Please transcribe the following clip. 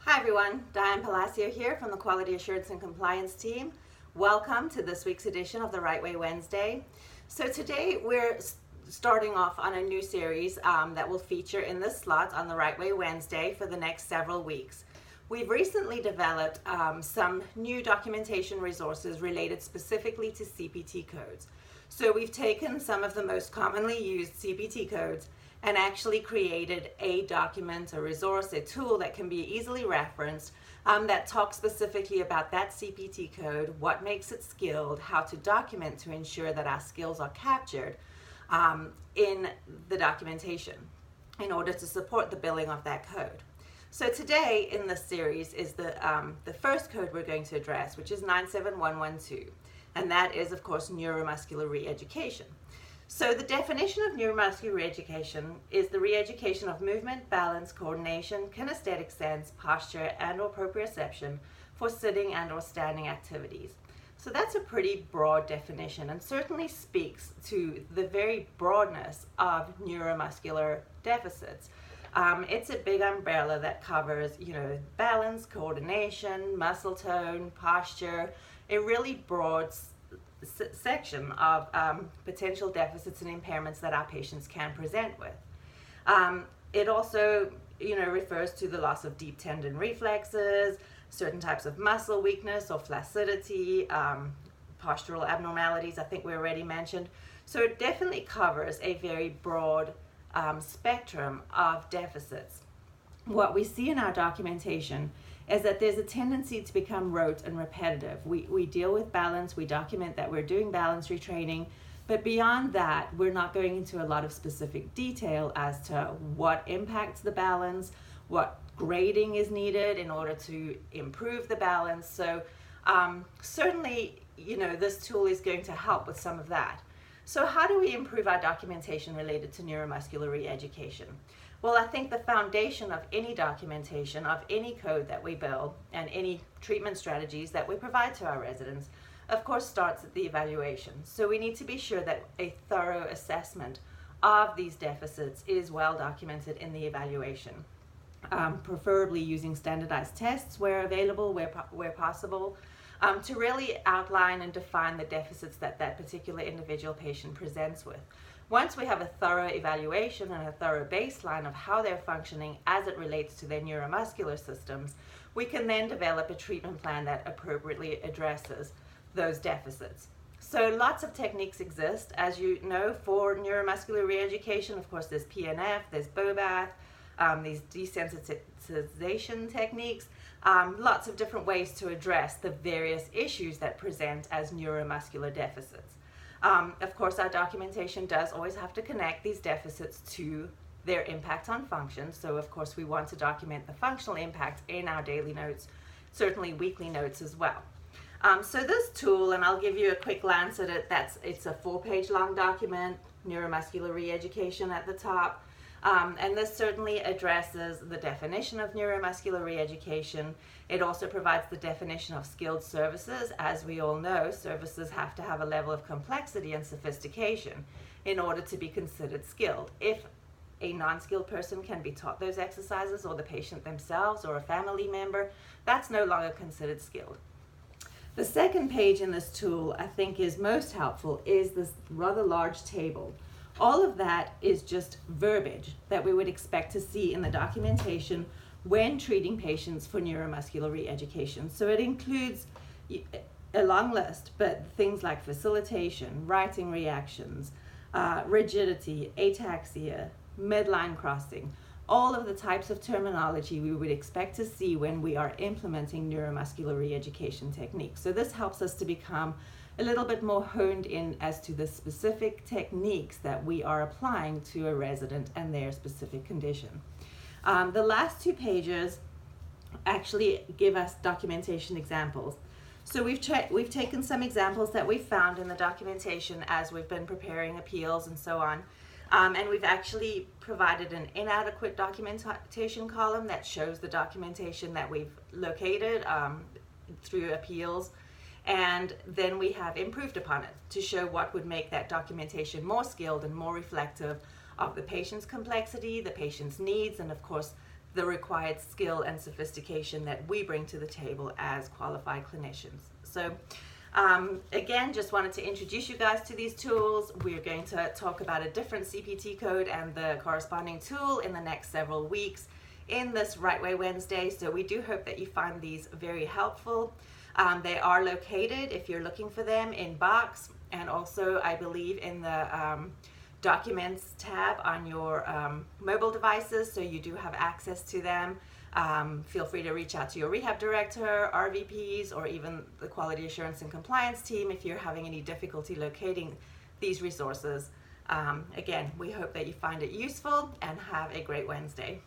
Hi everyone, Diane Palacio here from the Quality Assurance and Compliance team. Welcome to this week's edition of the Right Way Wednesday. So today we're starting off on a new series that will feature in this slot on the Right Way Wednesday for the next several weeks. We've recently developed some new documentation resources related specifically to CPT codes. So we've taken some of the most commonly used CPT codes and actually created a document, a resource, a tool that can be easily referenced that talks specifically about that CPT code, what makes it skilled, how to document to ensure that our skills are captured in the documentation in order to support the billing of that code. So today in this series is the first code we're going to address, which is 97112, and that is of course neuromuscular re-education. So the definition of neuromuscular re-education is the re-education of movement, balance, coordination, kinesthetic sense, posture, and or proprioception for sitting and or standing activities. So that's a pretty broad definition and certainly speaks to the very broadness of neuromuscular deficits. It's a big umbrella that covers, balance, coordination, muscle tone, posture, a really broad section of potential deficits and impairments that our patients can present with. It also, refers to the loss of deep tendon reflexes, certain types of muscle weakness or flaccidity, postural abnormalities, I think we already mentioned. So it definitely covers a very broad spectrum of deficits. What we see in our documentation is that there's a tendency to become rote and repetitive. We deal with balance, we document that we're doing balance retraining, but beyond that, we're not going into a lot of specific detail as to what impacts the balance, what grading is needed in order to improve the balance. So certainly, this tool is going to help with some of that. So how do we improve our documentation related to neuromuscular re-education? Well, I think the foundation of any documentation, of any code that we build, and any treatment strategies that we provide to our residents, of course, starts at the evaluation. So we need to be sure that a thorough assessment of these deficits is well documented in the evaluation, preferably using standardized tests where available, where possible, to really outline and define the deficits that particular individual patient presents with. Once we have a thorough evaluation and a thorough baseline of how they're functioning as it relates to their neuromuscular systems, we can then develop a treatment plan that appropriately addresses those deficits. So lots of techniques exist, as you know, for neuromuscular re-education. Of course, there's PNF, there's BOBATH, these desensitization techniques, lots of different ways to address the various issues that present as neuromuscular deficits. Of course, our documentation does always have to connect these deficits to their impact on function. So, of course, we want to document the functional impact in our daily notes, certainly weekly notes as well. So this tool, and I'll give you a quick glance at it, it's a 4-page long document, neuromuscular re-education at the top. And this certainly addresses the definition of neuromuscular re-education. It also provides the definition of skilled services. As we all know, services have to have a level of complexity and sophistication in order to be considered skilled. If a non-skilled person can be taught those exercises, or the patient themselves or a family member, that's no longer considered skilled. The second page in this tool I think is most helpful is this rather large table. All of that is just verbiage that we would expect to see in the documentation when treating patients for neuromuscular re-education. So it includes a long list, but things like facilitation, writing reactions, rigidity, ataxia, midline crossing, all of the types of terminology we would expect to see when we are implementing neuromuscular re-education techniques. So this helps us to become a little bit more honed in as to the specific techniques that we are applying to a resident and their specific condition. The last 2 pages actually give us documentation examples. So we've taken some examples that we found in the documentation as we've been preparing appeals and so on. And we've actually provided an inadequate documentation column that shows the documentation that we've located through appeals. And then we have improved upon it to show what would make that documentation more skilled and more reflective of the patient's complexity, the patient's needs, and of course the required skill and sophistication that we bring to the table as qualified clinicians. So again, just wanted to introduce you guys to these tools. We're going to talk about a different CPT code and the corresponding tool in the next several weeks in this Right Way Wednesday. So we do hope that you find these very helpful. They are located, if you're looking for them, in Box, and also I believe in the Documents tab on your mobile devices, so you do have access to them. Feel free to reach out to your rehab director, RVPs, or even the quality assurance and compliance team if you're having any difficulty locating these resources. Again, we hope that you find it useful and have a great Wednesday.